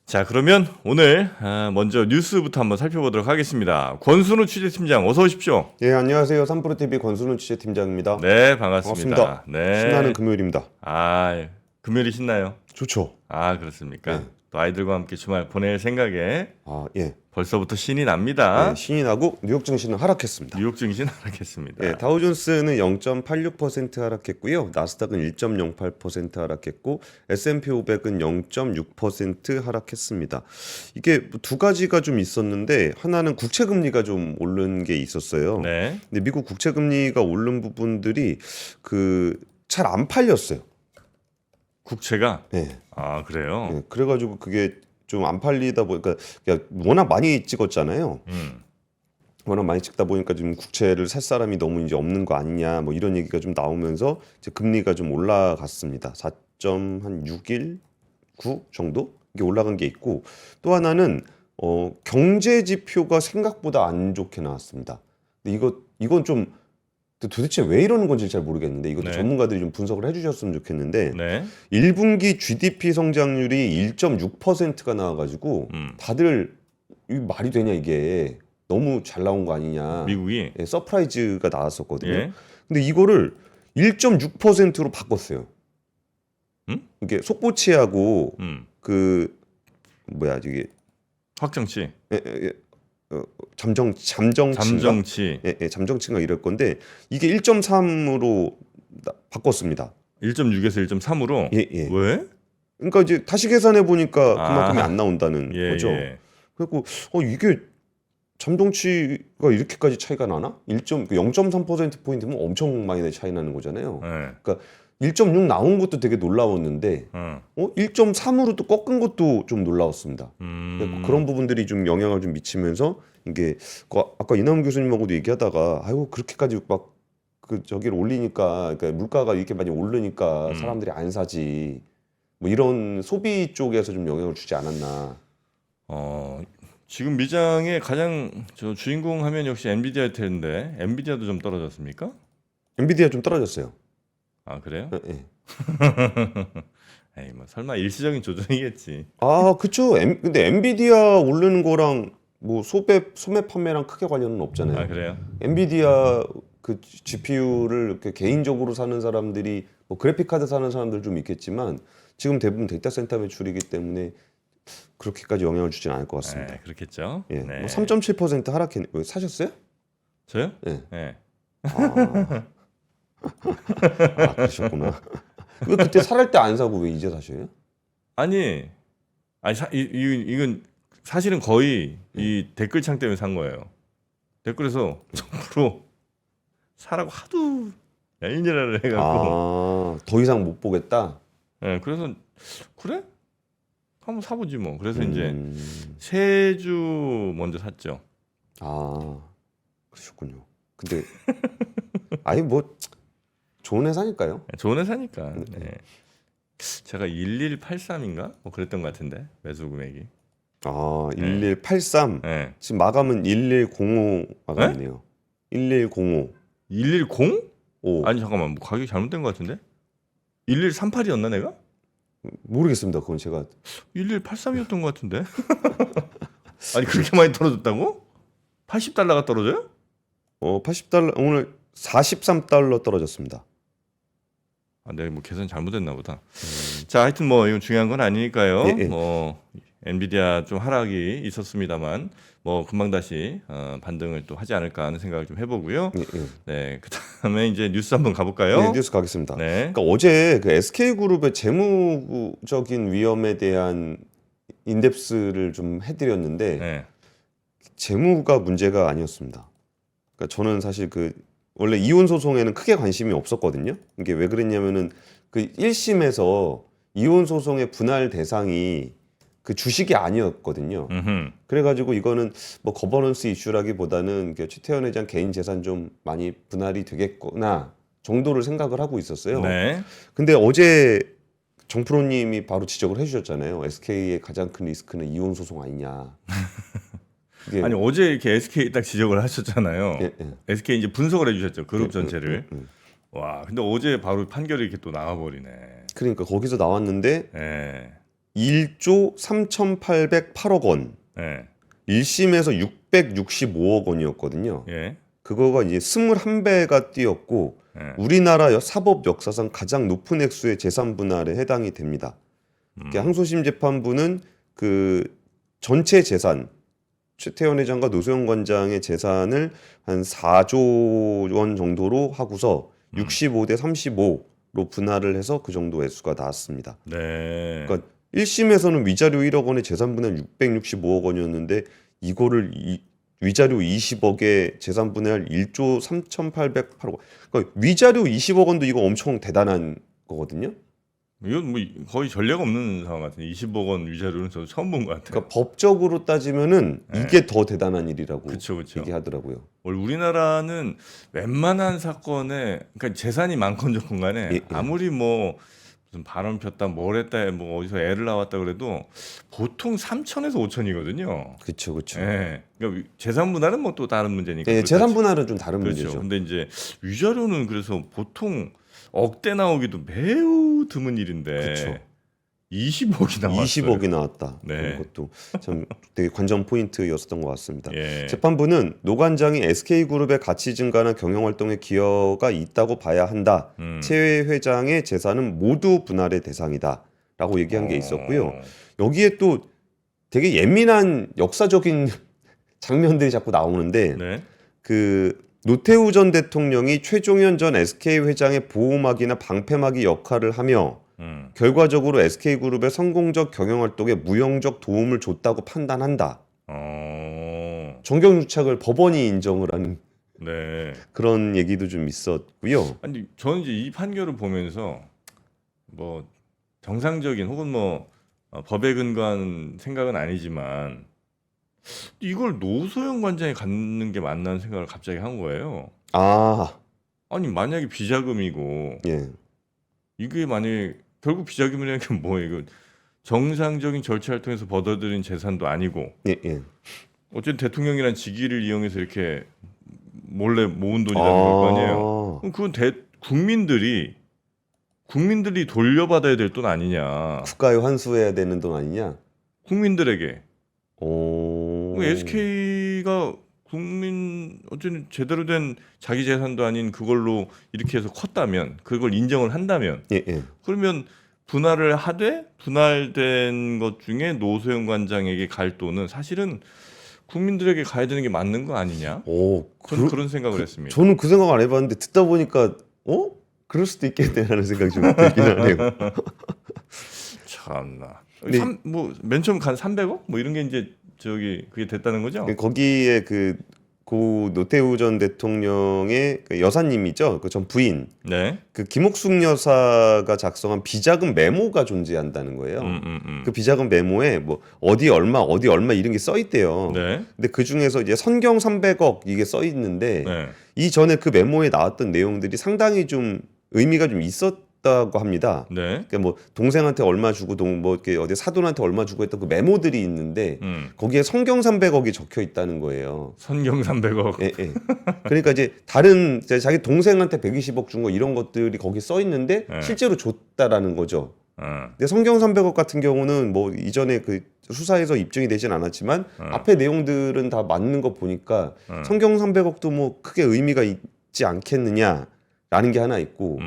자, 그러면 오늘 먼저 뉴스부터 한번 살펴보도록 하겠습니다. 권순우 취재팀장 어서 오십시오. 예, 안녕하세요. 삼프로TV 권순우 취재팀장입니다. 네, 반갑습니다. 반갑습니다. 네. 신나는 금요일입니다. 금요일이 신나요? 좋죠. 그렇습니까? 네. 또 아이들과 함께 주말 보낼 생각에 예. 벌써부터 신이 납니다. 네, 신이 나고 뉴욕 증시는 하락했습니다. 뉴욕 증시 하락했습니다. 예, 다우존스는 0.86% 하락했고요. 나스닥은 1.08% 하락했고 S&P 500은 0.6% 하락했습니다. 이게 두 가지가 좀 있었는데 하나는 국채 금리가 좀 오른 게 있었어요. 네. 근데 미국 국채 금리가 오른 부분들이 잘 안 팔렸어요. 국채가 네. 그래요. 네, 그래가지고 그게 좀 안 팔리다 보니까 워낙 많이 찍었잖아요. 워낙 많이 찍다 보니까 지금 국채를 살 사람이 너무 이제 없는 거 아니냐 뭐 이런 얘기가 좀 나오면서 이제 금리가 좀 올라갔습니다. 4.619 정도 이게 올라간 게 있고 또 하나는 경제 지표가 생각보다 안 좋게 나왔습니다. 근데 이건 좀 도대체 왜 이러는 건지 잘 모르겠는데 이것도 네. 전문가들이 좀 분석을 해주셨으면 좋겠는데 네. 1분기 GDP 성장률이 1.6%가 나와가지고 다들 이게 말이 되냐 이게 너무 잘 나온 거 아니냐 미국이 서프라이즈가 나왔었거든요. 예. 근데 이거를 1.6%로 바꿨어요. 이게 속보치하고 이게 확정치, 잠정치인가? 잠정치인가 이럴 건데 이게 1.3으로 바꿨습니다. 1.6에서 1.3으로. 예. 왜? 그러니까 이제 다시 계산해 보니까 그만큼이 안 나온다는 거죠. 예. 그리고 이게 잠정치가 이렇게까지 차이가 나나? 0.3% 포인트면 엄청 많이 차이 나는 거잖아요. 예. 그러니까 1.6 나온 것도 되게 놀라웠는데 1.3으로 또 꺾은 것도 좀 놀라웠습니다. 그런 부분들이 좀 영향을 좀 미치면서 이게 아까 이남훈 교수님하고도 얘기하다가 아이고 그렇게까지 막 저기를 올리니까 그러니까 물가가 이렇게 많이 오르니까 사람들이 안 사지 뭐 이런 소비 쪽에서 좀 영향을 주지 않았나. 지금 미장의 가장 주인공 하면 역시 엔비디아일 텐데 엔비디아도 좀 떨어졌습니까? 엔비디아 좀 떨어졌어요. 그래요? 예. 에이, 뭐 설마 일시적인 조정이겠지. 그쵸. 근데 엔비디아 오르는 거랑 뭐 소매 판매랑 크게 관련은 없잖아요. 그래요? 엔비디아 그 GPU를 이렇게 개인적으로 사는 사람들이 뭐 그래픽 카드 사는 사람들 좀 있겠지만 지금 대부분 데이터 센터 매출이기 때문에 그렇게까지 영향을 주진 않을 것 같습니다. 네, 그렇겠죠. 예. 네. 뭐 3.7% 하락했. 왜 사셨어요? 저요? 예. 네. 그러셨구나. 왜 그때 살할 때 안 사고 왜 이제 사셔요? 이건 사실은 거의 이 댓글창 때문에 산 거예요. 댓글에서 정부로 사라고 하도 야인이라를 해갖고 더 이상 못 보겠다. 네, 그래서 그래? 한번 사보지 뭐. 그래서 이제 세주 먼저 샀죠. 그러셨군요. 근데 뭐 좋은 회사니까요. 좋은 회사니까. 네. 제가 1183인가? 뭐 그랬던 것 같은데 매수 금액이. 1183. 네. 지금 마감은 1105 마감이네요. 1105. 110? 오. 아니 잠깐만, 뭐 가격이 잘못된 것 같은데? 1138이었나 내가? 모르겠습니다. 그건 제가 1183이었던 것 같은데. 아니 그렇게 많이 떨어졌다고? 80달러가 떨어져요? 80달러 오늘 43달러 떨어졌습니다. 내가 뭐 계산 잘못했나 보다. 자, 하여튼 뭐 이건 중요한 건 아니니까요. 예. 뭐 엔비디아 좀 하락이 있었습니다만 뭐 금방 다시 반등을 또 하지 않을까 하는 생각을 좀 해보고요. 예. 네, 그다음에 이제 뉴스 한번 가볼까요? 네, 뉴스 가겠습니다. 네. 그러니까 어제 그 SK그룹의 재무적인 위험에 대한 인덱스를 좀 해드렸는데 네. 재무가 문제가 아니었습니다. 그러니까 저는 사실 원래 이혼 소송에는 크게 관심이 없었거든요. 이게 왜 그랬냐면은 1심에서 이혼 소송의 분할 대상이 그 주식이 아니었거든요. 그래가지고 이거는 뭐 거버넌스 이슈라기보다는 최태원 회장 개인 재산 좀 많이 분할이 되겠구나 정도를 생각을 하고 있었어요. 네. 근데 어제 정프로님이 바로 지적을 해주셨잖아요. SK의 가장 큰 리스크는 이혼 소송 아니냐. 아니 어제 이렇게 SK 딱 지적을 하셨잖아요. 예. SK 이제 분석을 해주셨죠, 그룹 전체를. 와, 근데 어제 바로 판결이 이렇게 또 나와버리네. 그러니까 거기서 나왔는데 예. 1조 3,808억 원, 예. 1심에서 665억 원이었거든요. 예. 그거가 이제 21배가 뛰었고 예. 우리나라 사법 역사상 가장 높은 액수의 재산 분할에 해당이 됩니다. 그러니까 항소심 재판부는 그 전체 재산 최태원 회장과 노소영 관장의 재산을 한 4조 원 정도로 하고서 65대 35로 분할을 해서 그 정도 액수가 나왔습니다. 네. 그러니까 1심에서는 위자료 1억 원에 재산 분할 665억 원이었는데 이거를 위자료 20억에 재산 분할 1조 3,808억 원. 그러니까 위자료 20억 원도 이거 엄청 대단한 거거든요. 이건 뭐 거의 전례가 없는 상황 같은데 20억 원 위자료는 저도 처음 본 것 같아요. 그러니까 법적으로 따지면은 이게 더 대단한 일이라고 그렇죠. 얘기하더라고요. 원래 우리나라는 웬만한 사건에 그러니까 재산이 많건 적건 간에 예. 아무리 뭐 무슨 바람 폈다 뭘 했다 뭐 어디서 애를 낳았다 그래도 보통 3천에서 5천이거든요. 그렇죠, 그렇죠. 예. 그러니까 재산 분할은 뭐 또 다른 문제니까. 예, 재산 분할은 좀 다른 그렇죠. 문제죠. 근데 이제 위자료는 그래서 보통 억대 나오기도 매우 드문 일인데 그쵸. 20억이 나왔어요. 20억이 나왔다. 네. 그런 것도 참 되게 관전 포인트였었던 것 같습니다. 예. 재판부는 노 관장이 SK그룹의 가치 증가나 경영 활동에 기여가 있다고 봐야 한다. 최 회장의 재산은 모두 분할의 대상이다라고 얘기한 게 있었고요. 여기에 또 되게 예민한 역사적인 장면들이 자꾸 나오는데 네. 그 노태우 전 대통령이 최종현 전 SK 회장의 보호막이나 방패막이 역할을 하며 결과적으로 SK그룹의 성공적 경영 활동에 무형적 도움을 줬다고 판단한다. 정경유착을 법원이 인정을 하는 네. 그런 얘기도 좀 있었고요. 아니 저는 이제 이 판결을 보면서 뭐 정상적인 혹은 뭐 법에 근거한 생각은 아니지만 이걸 노소영 관장이 갖는 게 맞나는 생각을 갑자기 한 거예요. 아, 아니 만약에 비자금이고 예, 이게 만약에 결국 비자금이라는 게 뭐예요? 이거 정상적인 절차를 통해서 벌어들인 재산도 아니고 예, 예. 어쨌든 대통령이란 직위를 이용해서 이렇게 몰래 모은 돈이라는 걸 거 아니에요. 그럼 그건 국민들이 돌려받아야 될 돈 아니냐? 국가에 환수해야 되는 돈 아니냐? 국민들에게. 오. SK가 국민 어쨌든 제대로 된 자기 재산도 아닌 그걸로 이렇게 해서 컸다면 그걸 인정을 한다면 예, 예. 그러면 분할을 하되 분할된 것 중에 노소영 관장에게 갈 돈은 사실은 국민들에게 가야 되는 게 맞는 거 아니냐? 오, 저는 그런 생각을 했습니다. 저는 그 생각 안 해봤는데 듣다 보니까 그럴 수도 있겠네라는 생각이 좀 들긴 하네요. 참나. 근데 뭐맨 처음 간 300억 뭐 이런 게 이제 그게 됐다는 거죠? 거기에 고 노태우 전 대통령의 그 여사님이죠, 그 전 부인, 네. 그 김옥숙 여사가 작성한 비자금 메모가 존재한다는 거예요. 그 비자금 메모에 뭐 어디 얼마 이런 게 써 있대요. 네. 근데 그 중에서 이제 선경 300억 이게 써 있는데 네. 이전에 그 메모에 나왔던 내용들이 상당히 좀 의미가 좀 있었다고 합니다. 네. 그러니까 뭐 동생한테 얼마 주고 뭐 이렇게 어디 사돈한테 얼마 주고 했던 그 메모들이 있는데 거기에 성경 300억이 적혀 있다는 거예요. 선경 300억. 예, 예. 그러니까 이제 다른 이제 자기 동생한테 120억 준 거 이런 것들이 거기 써 있는데 네. 실제로 줬다라는 거죠. 근데 성경 300억 같은 경우는 뭐 이전에 그 수사에서 입증이 되진 않았지만 앞에 내용들은 다 맞는 거 보니까 성경 300억도 뭐 크게 의미가 있지 않겠느냐라는 게 하나 있고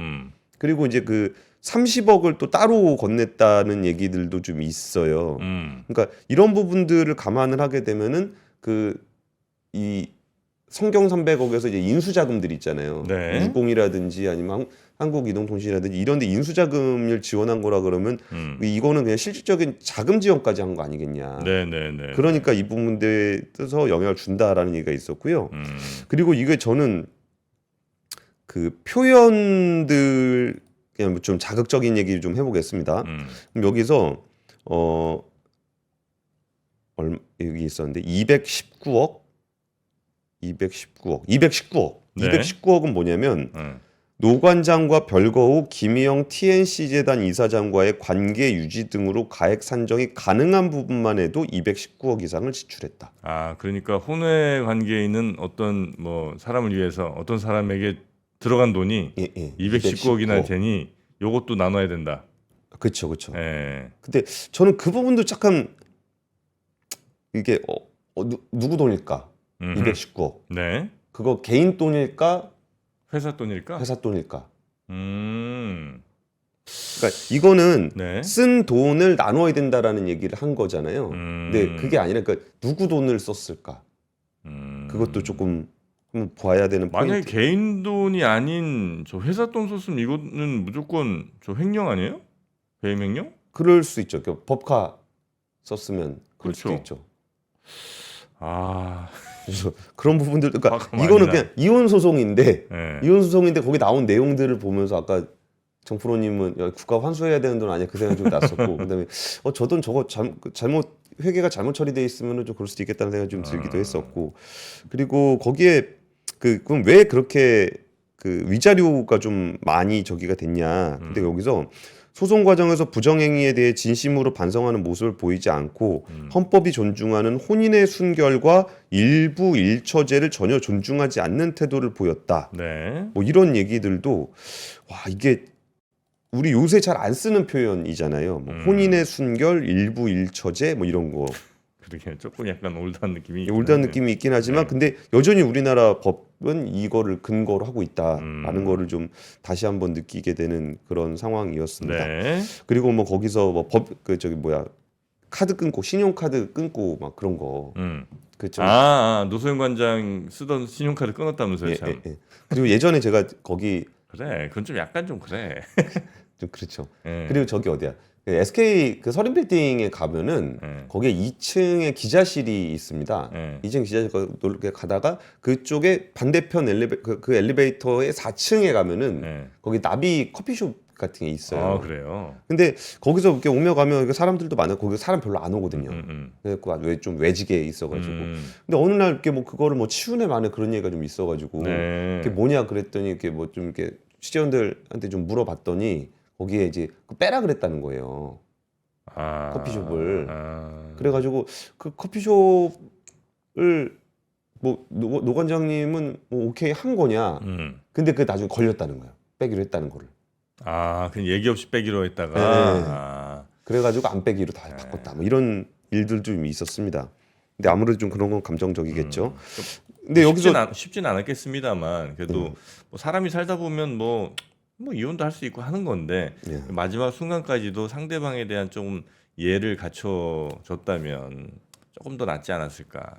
그리고 이제 그 30억을 또 따로 건넸다는 얘기들도 좀 있어요. 그러니까 이런 부분들을 감안을 하게 되면은 이 성경 300억에서 이제 인수자금들 있잖아요. 네. 유공이라든지 아니면 한국이동통신이라든지 이런데 인수자금을 지원한 거라 그러면 이거는 그냥 실질적인 자금 지원까지 한 거 아니겠냐. 네네네. 그러니까 이 부분들에 떠서 영향을 준다라는 얘기가 있었고요. 그리고 이게 저는 그 표현들 그냥 좀 자극적인 얘기를 좀 해보겠습니다. 그럼 여기서 여기 있었는데 219억. 네. 219억은 뭐냐면 노 관장과 별거 후 김희영 TNC 재단 이사장과의 관계 유지 등으로 가액 산정이 가능한 부분만 해도 219억 이상을 지출했다. 아, 그러니까 혼외 관계에 있는 어떤 뭐 사람을 위해서 어떤 사람에게 들어간 돈이 예, 219억이나 되니 요것도 나눠야 된다. 그렇죠, 그렇죠. 예. 근데 저는 그 부분도 잠깐 이게 누구 돈일까? 음흠. 219억. 네. 그거 개인 돈일까? 회사 돈일까? 회사 돈일까? 음. 그러니까 이거는 네. 쓴 돈을 나눠야 된다라는 얘기를 한 거잖아요. 근데 그게 아니라 그러니까 누구 돈을 썼을까? 그것도 조금 한번 봐야 되는 만약에 포인트. 개인 돈이 아닌 저 회사 돈 썼으면 이거는 무조건 저 횡령 아니에요? 배임 횡령? 그럴 수 있죠. 그 법카 썼으면 그럴 수도 그렇죠. 있죠. 아, 그래서 그런 부분들, 그러니까 화가 많이 이거는 나. 그냥 이혼 소송인데 예. 이혼 소송인데 거기 나온 내용들을 보면서 아까 정프로님은 야, 국가 환수해야 되는 돈 아니야 그 생각이 좀 났었고 그다음에 저 돈 저거 잘못 회계가 잘못 처리돼 있으면은 좀 그럴 수도 있겠다는 생각이 좀 들기도 했었고 그리고 거기에 그럼 왜 그렇게 그 위자료가 좀 많이 저기가 됐냐? 근데 여기서 소송 과정에서 부정행위에 대해 진심으로 반성하는 모습을 보이지 않고 헌법이 존중하는 혼인의 순결과 일부 일처제를 전혀 존중하지 않는 태도를 보였다. 네. 뭐 이런 얘기들도 와 이게 우리 요새 잘 안 쓰는 표현이잖아요. 뭐 혼인의 순결, 일부 일처제 뭐 이런 거. 그러게 조금 약간 올드한 느낌이 올드한 느낌이 있긴 하지만 네. 근데 여전히 우리나라 법은 이거를 근거로 하고 있다라는 거를 좀 다시 한번 느끼게 되는 그런 상황이었습니다. 네. 그리고 뭐 거기서 뭐 저기 뭐야 카드 끊고 신용카드 끊고 막 그런 거. 그좀 노소영 관장 쓰던 신용카드 끊었다면서요, 예, 참. 예, 예. 그리고 예전에 제가 거기 그래, 그건 좀 약간 좀 그래. 좀 그렇죠. 예. 그리고 저기 어디야? 그 SK 그 서린 빌딩에 가면은 예. 거기에 2층에 기자실이 있습니다. 예. 2층 기자실 이렇게 가다가 그쪽에 반대편 그 엘리베이터의 4층에 가면은 예. 거기 나비 커피숍 같은 게 있어요. 아, 그래요. 근데 거기서 이렇게 오며 가면 이렇게 사람들도 많아요. 거기 사람 별로 안 오거든요. 음. 그래서 좀 외지게 있어가지고. 음. 근데 어느 날 이렇게 뭐 그거를 뭐 치우네 마네 그런 얘기가 좀 있어가지고 네. 그게 뭐냐 그랬더니 이렇게 뭐 좀 이렇게 취재원들한테 좀 물어봤더니 거기에 이제 빼라 그랬다는 거예요. 아. 커피숍을. 아. 그래가지고 그 커피숍을 뭐 노 관장님은 뭐 오케이 한 거냐. 근데 그 나중에 걸렸다는 거예요. 빼기로 했다는 거를. 아, 그냥 얘기 없이 빼기로 했다가. 네. 아. 그래가지고 안 빼기로 다 바꿨다. 뭐 이런 일들도 좀 있었습니다. 근데 아무래도 좀 그런 건 감정적이겠죠. 근데 여기서 쉽진 않았겠습니다만 그래도 뭐 사람이 살다 보면 뭐 이혼도 할 수 있고 하는 건데 예. 마지막 순간까지도 상대방에 대한 좀 예를 갖춰줬다면 조금 더 낫지 않았을까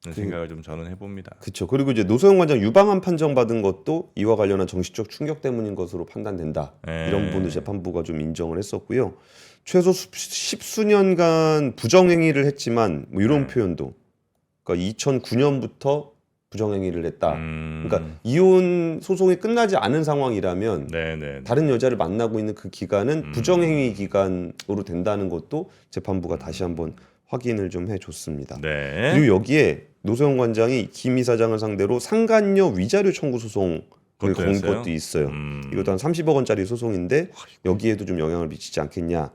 하는 생각을 좀 저는 해봅니다. 그렇죠. 그리고 이제 노소영 관장 유방암 판정받은 것도 이와 관련한 정신적 충격 때문인 것으로 판단된다. 예. 이런 부분도 재판부가 좀 인정을 했었고요. 최소 10수년간 부정행위를 했지만 뭐 이런 표현도 그러니까 2009년부터 부정행위를 했다. 그러니까 이혼 소송이 끝나지 않은 상황이라면 네네. 다른 여자를 만나고 있는 그 기간은 부정행위 기간으로 된다는 것도 재판부가 다시 한번 확인을 좀 해줬습니다. 네. 그리고 여기에 노소영 관장이 김 이사장을 상대로 상간녀 위자료 청구 소송을 그것도 건 했어요? 것도 있어요. 이것도 한 30억 원짜리 소송인데 여기에도 좀 영향을 미치지 않겠냐.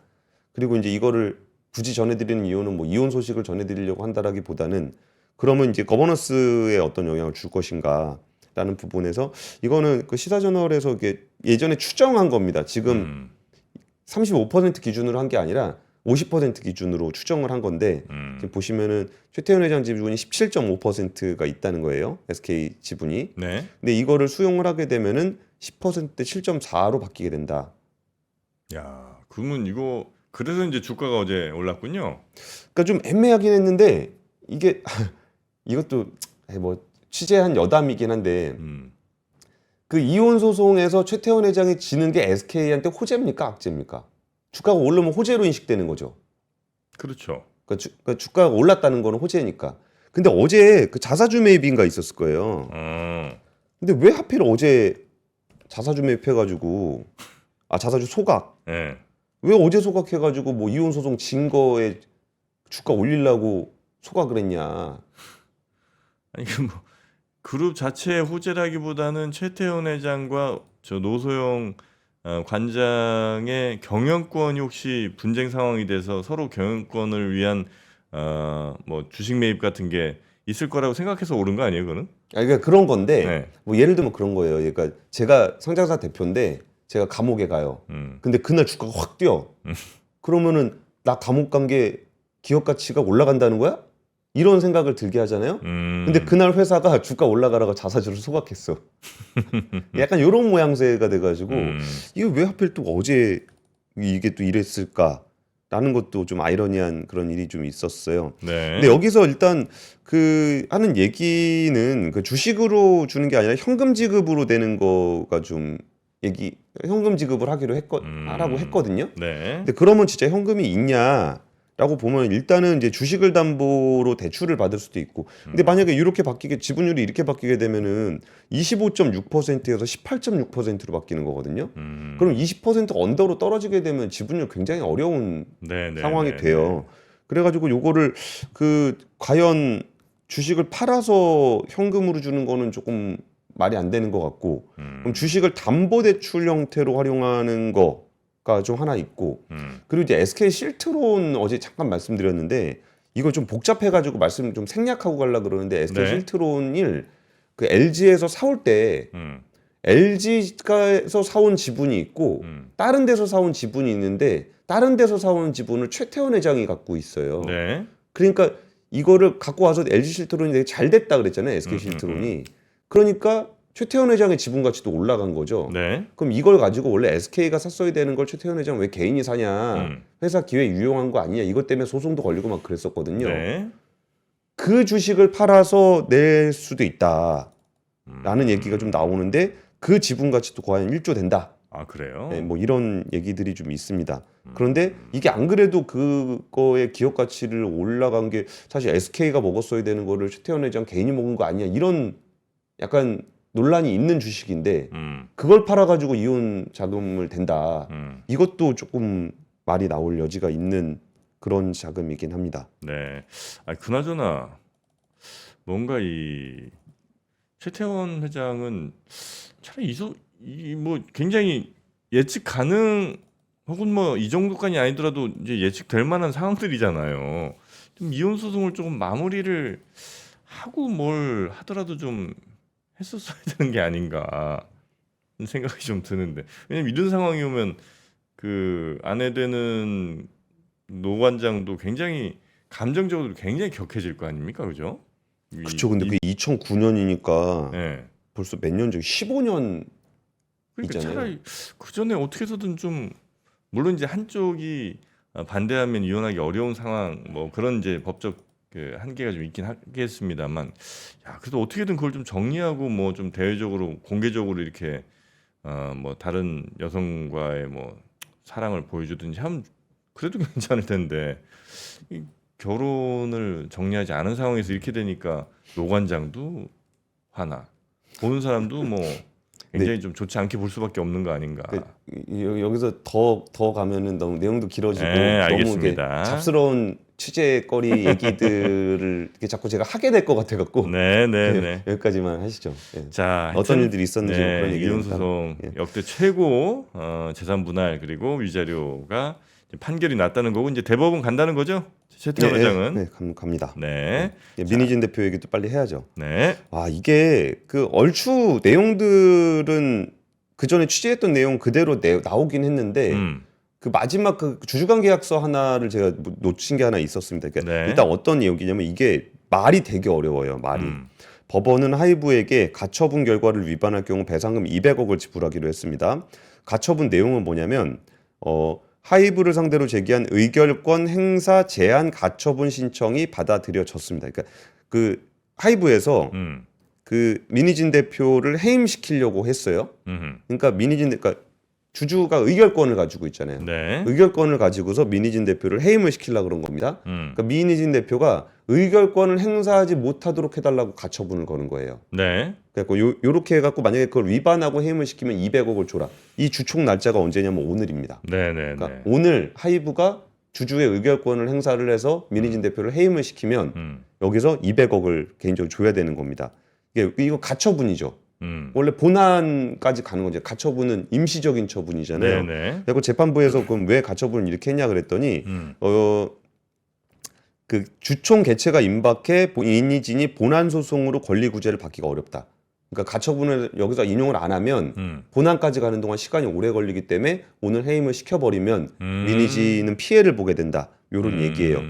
그리고 이제 이거를 굳이 전해드리는 이유는 뭐 이혼 소식을 전해드리려고 한다라기보다는 그러면 이제 거버넌스에 어떤 영향을 줄 것인가라는 부분에서 이거는 그 시사저널에서 이게 예전에 추정한 겁니다. 지금 35% 기준으로 한 게 아니라 50% 기준으로 추정을 한 건데 지금 보시면은 최태원 회장 지분이 17.5%가 있다는 거예요. SK 지분이. 네. 근데 이거를 수용을 하게 되면은 10% 7.4로 바뀌게 된다. 야, 그러면 이거 그래서 이제 주가가 어제 올랐군요. 그러니까 좀 애매하긴 했는데 이게 이것도 뭐 취재한 여담이긴 한데 그 이혼 소송에서 최태원 회장이 지는 게 SK한테 호재입니까 악재입니까? 주가가 오르면 호재로 인식되는 거죠. 그렇죠. 그러니까 주가가 올랐다는 거는 호재니까. 근데 어제 그 자사주 매입인가 있었을 거예요. 근데 왜 하필 어제 자사주 매입해가지고 자사주 소각. 네. 왜 어제 소각해가지고 뭐 이혼 소송 진 거에 주가 올리려고 소각을 했냐. 아니 그 뭐 그룹 자체의 호재라기보다는 최태원 회장과 저 노소영 관장의 경영권이 혹시 분쟁 상황이 돼서 서로 경영권을 위한 뭐 주식 매입 같은 게 있을 거라고 생각해서 오른 거 아니에요, 그거는? 그러니까 그런 건데 네. 뭐 예를 들면 그런 거예요. 그러니까 제가 상장사 대표인데 제가 감옥에 가요. 음. 근데 그날 주가가 확 뛰어. 그러면은 나 감옥 간 게 기업 가치가 올라간다는 거야? 이런 생각을 들게 하잖아요. 근데 그날 회사가 주가 올라가라고 자사주를 소각했어. 약간 이런 모양새가 돼가지고 이거 왜 하필 또 어제 이게 또 이랬을까라는 것도 좀 아이러니한 그런 일이 좀 있었어요. 네. 근데 여기서 일단 그 하는 얘기는 그 주식으로 주는 게 아니라 현금 지급으로 되는 거가 좀 현금 지급을 하라고 했거든요. 네. 근데 그러면 진짜 현금이 있냐라고 보면 일단은 이제 주식을 담보로 대출을 받을 수도 있고, 근데 만약에 이렇게 지분율이 이렇게 바뀌게 되면은 25.6%에서 18.6%로 바뀌는 거거든요. 그럼 20% 언더로 떨어지게 되면 지분율 굉장히 어려운 네, 네, 상황이 네, 돼요. 그래가지고 요거를 과연 주식을 팔아서 현금으로 주는 거는 조금 말이 안 되는 것 같고, 그럼 주식을 담보대출 형태로 활용하는 거가 좀 하나 있고, 그리고 이제 SK 실트론 어제 잠깐 말씀드렸는데 이거 좀 복잡해가지고 말씀 좀 생략하고 가려고 그러는데 SK 네. 실트론을 그 LG에서 사올 때 LG에서 사온 지분이 있고 다른 데서 사온 지분이 있는데 다른 데서 사온 지분을 최태원 회장이 갖고 있어요. 네. 그러니까 이거를 갖고 와서 LG 실트론이 되게 잘 됐다 그랬잖아요. SK 실트론이. 그러니까 최태원 회장의 지분 가치도 올라간 거죠. 네. 그럼 이걸 가지고 원래 SK가 샀어야 되는 걸 최태원 회장 왜 개인이 사냐? 회사 기회 유용한 거 아니냐? 이것 때문에 소송도 걸리고 막 그랬었거든요. 네. 그 주식을 팔아서 낼 수도 있다라는 얘기가 좀 나오는데 그 지분 가치도 과연 1조 된다. 아, 그래요? 네, 뭐 이런 얘기들이 좀 있습니다. 그런데 이게 안 그래도 그거의 기업 가치를 올라간 게 사실 SK가 먹었어야 되는 거를 최태원 회장 개인이 먹은 거 아니야? 이런 약간 논란이 있는 주식인데 그걸 팔아가지고 이혼 자금을 댄다. 이것도 조금 말이 나올 여지가 있는 그런 자금이긴 합니다. 네. 아, 그나저나 뭔가 이 최태원 회장은 차라리 뭐 굉장히 예측 가능 혹은 뭐 이 정도까지 아니더라도 이제 예측될 만한 상황들이잖아요. 좀 이혼 소송을 조금 마무리를 하고 뭘 하더라도 좀 했었어야 되는 게 아닌가 생각이 좀 드는데, 왜냐면 이런 상황이 오면 그 아내 되는 노 관장도 굉장히 감정적으로 굉장히 격해질 거 아닙니까, 그죠? 그렇죠. 근데 그게 2009년이니까 네. 벌써 몇 년 전, 15년 그러니까 있잖아요. 차라리 그 전에 어떻게 해서든 좀, 물론 이제 한쪽이 반대하면 이혼하기 어려운 상황 뭐 그런 이제 법적 그 한계가 좀 있긴 하겠습니다만, 야 그래도 어떻게든 그걸 좀 정리하고 뭐 좀 대외적으로 공개적으로 이렇게 뭐 다른 여성과의 뭐 사랑을 보여주든지 하면 그래도 괜찮을 텐데, 이 결혼을 정리하지 않은 상황에서 이렇게 되니까 노관장도 화나, 보는 사람도 뭐 굉장히 좀 좋지 않게 볼 수밖에 없는 거 아닌가. 여기서 더 가면은 너무 내용도 길어지고 네, 너무 알겠습니다. 이게 잡스러운 취재거리 얘기들을 이렇게 자꾸 제가 하게 될 것 같아갖고 네. 여기까지만 하시죠. 예. 자, 어떤 하여튼, 일들이 있었는지 네, 그런 얘기는 이혼 소송 예. 역대 최고 재산 분할 그리고 위자료가 이제 판결이 났다는 거고, 이제 대법원 간다는 거죠? 최태원 회장은. 네, 갑니다. 네. 예, 민희진 대표 얘기도 빨리 해야죠. 네. 이게 그 얼추 내용들은 그 전에 취재했던 내용 그대로 나오긴 했는데 그 마지막 그 주주관 계약서 하나를 제가 놓친 게 하나 있었습니다. 그러니까 네. 일단 어떤 내용이냐면 이게 말이 되게 어려워요. 말이. 법원은 하이브에게 가처분 결과를 위반할 경우 배상금 200억을 지불하기로 했습니다. 가처분 내용은 뭐냐면 하이브를 상대로 제기한 의결권 행사 제한 가처분 신청이 받아들여졌습니다. 그러니까 그 하이브에서 그 민희진 대표를 해임시키려고 했어요. 그러니까 그러니까 주주가 의결권을 가지고 있잖아요. 네. 의결권을 가지고서 민희진 대표를 해임을 시키려고 그런 겁니다. 그러니까 민희진 대표가 의결권을 행사하지 못하도록 해달라고 가처분을 거는 거예요. 네. 그래갖고 요렇게 해갖고 만약에 그걸 위반하고 해임을 시키면 200억을 줘라. 이 주촉 날짜가 언제냐면 오늘입니다. 네. 그러니까 오늘 하이브가 주주의 의결권을 행사를 해서 민희진 대표를 해임을 시키면 여기서 200억을 개인적으로 줘야 되는 겁니다. 이거 가처분이죠. 원래 본안까지 가는 거죠. 가처분은 임시적인 처분이잖아요. 네. 그리고 재판부에서 그럼 왜 가처분을 이렇게 했냐 그랬더니 그 주총 개체가 임박해 민희진이 본안 소송으로 권리 구제를 받기가 어렵다. 그러니까 가처분을 여기서 인용을 안 하면 본안까지 가는 동안 시간이 오래 걸리기 때문에 오늘 해임을 시켜버리면 미니지는 피해를 보게 된다. 요런 얘기예요.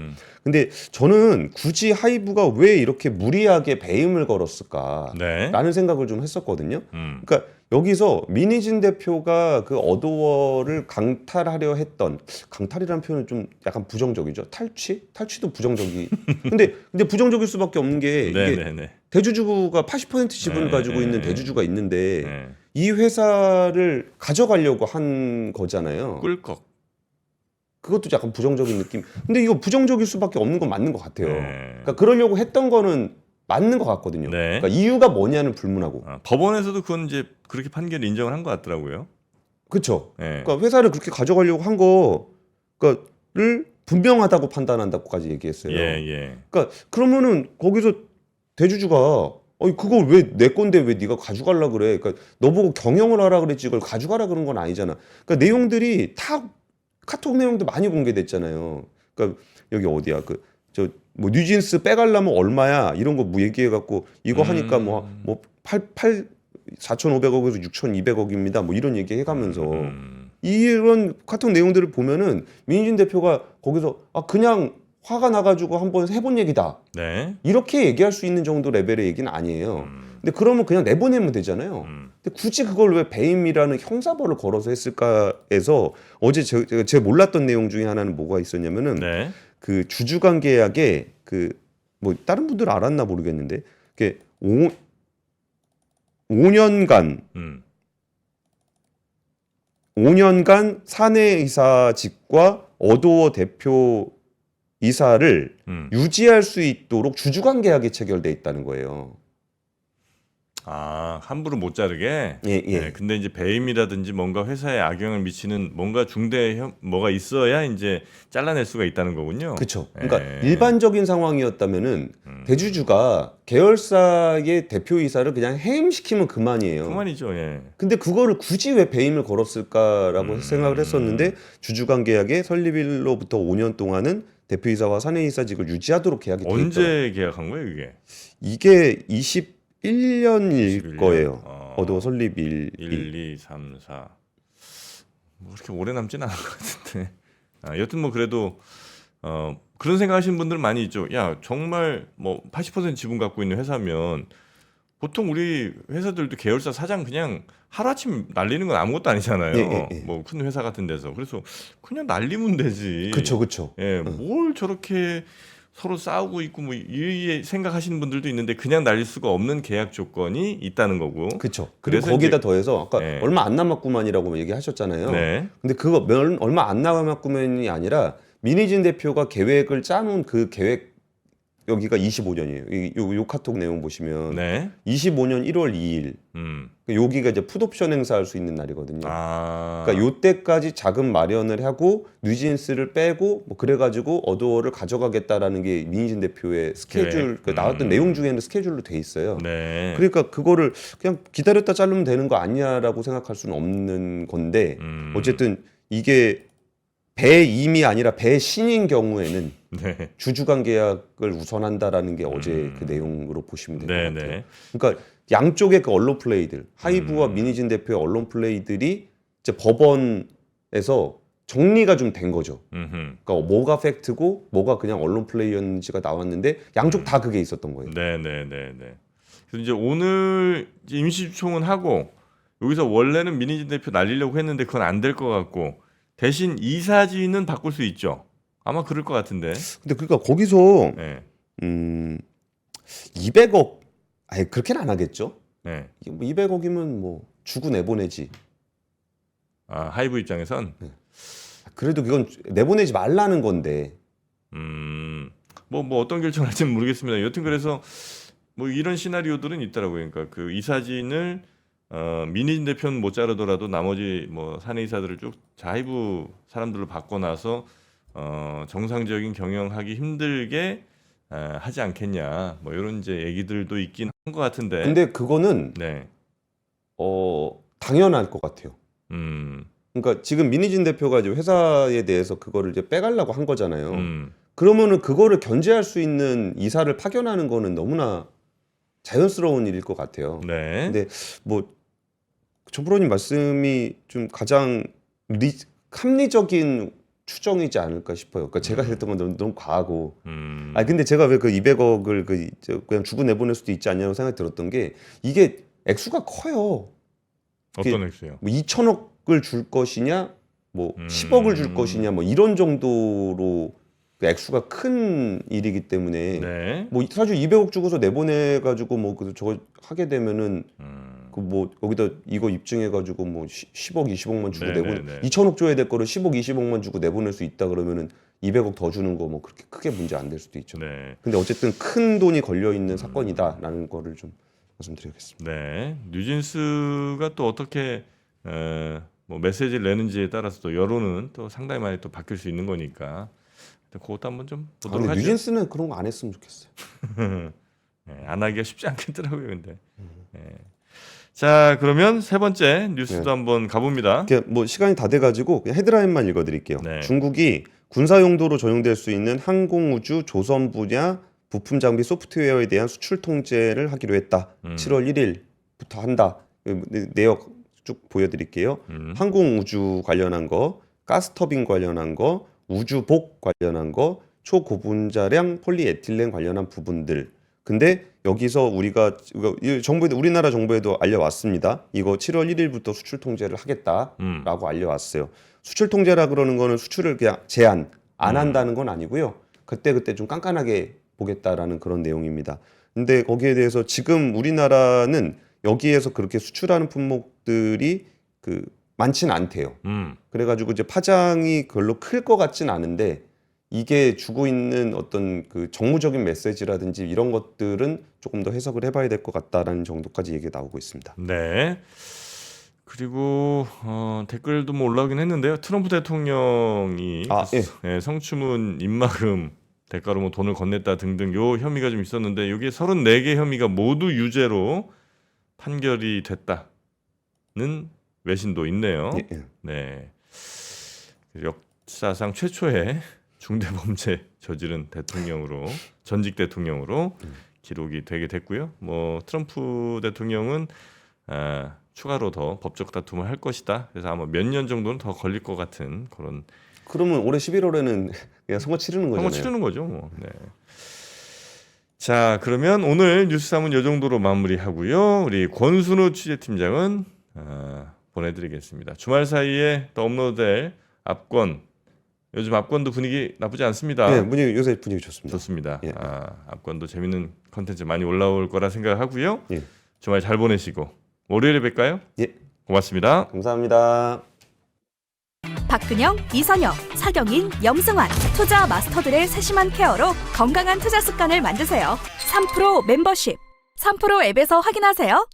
근데 저는 굳이 하이브가 왜 이렇게 무리하게 배임을 걸었을까? 네. 라는 생각을 좀 했었거든요. 그러니까 여기서 민희진 대표가 그 어도어를 강탈하려 했던, 강탈이라는 표현은 좀 약간 부정적이죠. 탈취? 탈취도 부정적이. 근데 부정적일 수밖에 없는 게 이게 네네네. 대주주가 80% 지분을 네, 가지고 네, 있는 네. 대주주가 있는데 네. 이 회사를 가져가려고 한 거잖아요. 꿀꺽. 그것도 약간 부정적인 느낌. 근데 이거 부정적일 수밖에 없는 건 맞는 것 같아요. 네. 그러니까 그러려고 했던 거는 맞는 것 같거든요. 네. 그러니까 이유가 뭐냐는 불문하고. 법원에서도 그건 이제 그렇게 판결을 인정을 한 것 같더라고요. 그렇죠. 네. 그러니까 회사를 그렇게 가져가려고 한 거를 분명하다고 판단한다고까지 얘기했어요. 예. 그러니까 그러면은 거기서 대주주가 그걸 왜 내 건데 왜 네가 가져가려 그래? 그러니까 너보고 경영을 하라 그랬지 이걸 가져가라 그런 건 아니잖아. 그러니까 내용들이 다 카톡 내용도 많이 공개됐잖아요. 그러니까 여기 어디야? 뭐 뉴진스 빼가려면 얼마야? 이런 거 뭐 얘기해 갖고 이거 하니까 뭐 4,500억에서 6,200억입니다. 뭐 이런 얘기 해 가면서 이런 카톡 내용들을 보면은 민희진 대표가 거기서 그냥 화가 나가지고 한번 해본 얘기다. 네. 이렇게 얘기할 수 있는 정도 레벨의 얘기는 아니에요. 근데 그러면 그냥 내보내면 되잖아요. 근데 굳이 그걸 왜 배임이라는 형사벌을 걸어서 했을까 해서 어제 제가 몰랐던 내용 중에 하나는 뭐가 있었냐면은 네. 그 주주관 계약에 뭐 다른 분들 알았나 모르겠는데 그게 5년간 사내이사직과 어도어 대표 이사를 유지할 수 있도록 주주관 계약이 체결돼 있다는 거예요. 함부로 못 자르게. 예. 네, 근데 이제 배임이라든지 뭔가 회사에 악영향을 미치는 뭔가 뭐가 있어야 이제 잘라낼 수가 있다는 거군요. 그렇죠. 그러니까 일반적인 상황이었다면은 대주주가 계열사의 대표이사를 그냥 해임시키면 그만이에요. 그만이죠. 예. 근데 그거를 굳이 왜 배임을 걸었을까라고 생각을 했었는데 주주관 계약의 설립일로부터 5년 동안은 대표이사와 사내이사직을 유지하도록 계약이 돼 있더라고요. 언제 계약한 거예요, 이게? 이게 21년일 21년? 거예요. 어도어 설립일 1, 2, 3, 4. 뭐 그렇게 오래 남지는 않은 것 같은데. 여튼 뭐 그래도 그런 생각하시는 분들 많이 있죠. 야, 정말 뭐 80% 지분 갖고 있는 회사면 보통 우리 회사들도 계열사 사장 그냥 하루아침 날리는 건 아무것도 아니잖아요. 예. 뭐 큰 회사 같은 데서. 그래서 그냥 날리면 되지. 그렇죠. 예, 뭘 저렇게 서로 싸우고 있고 뭐 이 생각하시는 분들도 있는데 그냥 날릴 수가 없는 계약 조건이 있다는 거고. 그렇죠. 그리고 그래서 거기다 이제- 더해서 아까 네. 얼마 안 남았구만이라고 얘기하셨잖아요. 네. 근데 그거 얼마 안 남았구만이 아니라 민희진 대표가 계획을 짜놓은 그 계획 여기가 25년이에요. 요 카톡 내용 보시면 네. 25년 1월 2일 여기가 이제 풋옵션 행사할 수 있는 날이거든요. 그러니까 요때까지 자금 마련을 하고 뉴진스를 빼고 뭐 그래가지고 어도어를 가져가겠다라는 게 민희진 대표의 스케줄 계획. 나왔던 내용 중에는 스케줄로 돼 있어요. 네. 그러니까 그거를 그냥 기다렸다 자르면 되는 거 아니냐라고 생각할 수는 없는 건데 어쨌든 이게 배임이 아니라 배신인 경우에는 네. 주주관 계약을 우선한다라는 게 어제 그 내용으로 보시면 될 것 네, 같아요. 네. 그러니까 양쪽의 그 언론 플레이들, 하이브와 민희진 대표의 언론 플레이들이 이제 법원에서 정리가 좀 된 거죠. 그러니까 뭐가 팩트고 뭐가 그냥 언론 플레이였는지가 나왔는데 양쪽 다 그게 있었던 거예요. 네. 그래서 이제 오늘 이제 임시주총은 하고 여기서 원래는 민희진 대표 날리려고 했는데 그건 안 될 것 같고 대신 이사진은 바꿀 수 있죠. 아마 그럴 것 같은데. 근데 그러니까 거기서 네. 200억 그렇게는 안 하겠죠. 네. 뭐 200억이면 뭐 주고 내보내지. 하이브 입장에선 그래도 그건 내보내지 말라는 건데. 뭐 어떤 결정을 할지는 모르겠습니다. 여튼 그래서 뭐 이런 시나리오들은 있더라고요. 그러니까 그 이사진을 민희진 대표는 못 자르더라도 나머지 뭐 사내이사들을 쭉 하이브 사람들로 바꿔놔서 정상적인 경영하기 힘들게 하지 않겠냐. 뭐 이런 이제 얘기들도 있긴 한 것 같은데. 근데 그거는 네. 당연할 것 같아요. 음. 그러니까 지금 민희진 대표가 이제 회사에 대해서 그거를 이제 빼가려고 한 거잖아요. 음. 그러면은 그거를 견제할 수 있는 이사를 파견하는 거는 너무나 자연스러운 일일 것 같아요. 네. 근데 뭐 조프로님 말씀이 좀 가장 합리적인 추정이지 않을까 싶어요. 그러니까 제가 했던 건 너무 과하고. 근데 제가 왜 그 200억을 그냥 주고 내보낼 수도 있지 않냐고 생각이 들었던 게 이게 액수가 커요. 어떤 액수요? 뭐 2천억을 줄 것이냐, 뭐 10억을 줄 것이냐, 뭐 이런 정도로 그 액수가 큰 일이기 때문에 네. 뭐 사실 200억 주고서 내보내 가지고 뭐 저거 하게 되면은 그 뭐 여기다 이거 입증해 가지고 뭐 10억, 20억만 주고 네, 내보내 네, 네. 2천억 줘야 될 거를 10억, 20억만 주고 내보낼 수 있다 그러면은 200억 더 주는 거 뭐 그렇게 크게 문제 안 될 수도 있죠. 네. 근데 어쨌든 큰 돈이 걸려 있는 사건이다라는 거를 좀 말씀드리겠습니다. 네. 뉴진스가 또 어떻게 뭐 메시지를 내는지에 따라서 또 여론은 또 상당히 많이 또 바뀔 수 있는 거니까 그것도 한번 좀 보도록 근데 하죠. 뉴진스는 그런 거 안 했으면 좋겠어요. 네, 안 하기가 쉽지 않겠더라고요, 근데. 네. 자, 그러면 세 번째 뉴스도 네. 한번 가봅니다. 이렇게 뭐 시간이 다 돼가지고 그냥 헤드라인만 읽어드릴게요. 네. 중국이 중국이 군사 용도로 전용될 수 있는 항공우주 조선 분야 부품 장비 소프트웨어에 대한 수출 통제를 하기로 했다. 7월 1일부터 한다. 내역 쭉 보여드릴게요. 항공우주 관련한 거, 가스터빈 관련한 거, 우주복 관련한 거, 초고분자량 폴리에틸렌 관련한 부분들. 근데 여기서 우리가 우리나라 정부에도 알려왔습니다. 이거 7월 1일부터 수출 통제를 하겠다라고 알려왔어요. 수출 통제라 그러는 거는 수출을 그냥 제한 안 한다는 건 아니고요. 그때 좀 깐깐하게 보겠다라는 그런 내용입니다. 근데 거기에 대해서 지금 우리나라는 여기에서 그렇게 수출하는 품목들이 많지는 않대요. 그래가지고 이제 파장이 별로 클 것 같진 않은데 이게 주고 있는 어떤 그 정무적인 메시지라든지 이런 것들은 조금 더 해석을 해봐야 될 것 같다라는 정도까지 얘기가 나오고 있습니다. 네. 그리고 댓글도 뭐 올라오긴 했는데요. 트럼프 대통령이 성추문 입막음 대가로 뭐 돈을 건넸다 등등 요 혐의가 좀 있었는데 여기에 34개 혐의가 모두 유죄로 판결이 됐다는 외신도 있네요. 네. 역사상 최초의 중대범죄 저지른 대통령으로 전직 대통령으로 기록이 되게 됐고요. 뭐 트럼프 대통령은 추가로 더 법적 다툼을 할 것이다. 그래서 아마 몇 년 정도는 더 걸릴 것 같은 그런. 그러면 올해 11월에는 그냥 선거 치르는 거잖아요. 선거 치르는 거죠. 뭐. 네. 자, 그러면 오늘 뉴스3은 이 정도로 마무리하고요. 우리 권순우 취재팀장은 보내드리겠습니다. 주말 사이에 또 업로드될 압권. 요즘 압권도 분위기 나쁘지 않습니다. 네, 요새 분위기 좋습니다. 좋습니다. 예. 압권도 재밌는 컨텐츠 많이 올라올 거라 생각하고요. 예. 주말 잘 보내시고 월요일에 뵐까요? 예. 고맙습니다. 감사합니다. 박근영, 이선영, 사경인, 염승환 투자 마스터들의 세심한 케어로 건강한 투자 습관을 만드세요. 3프로 멤버십 3프로 앱에서 확인하세요.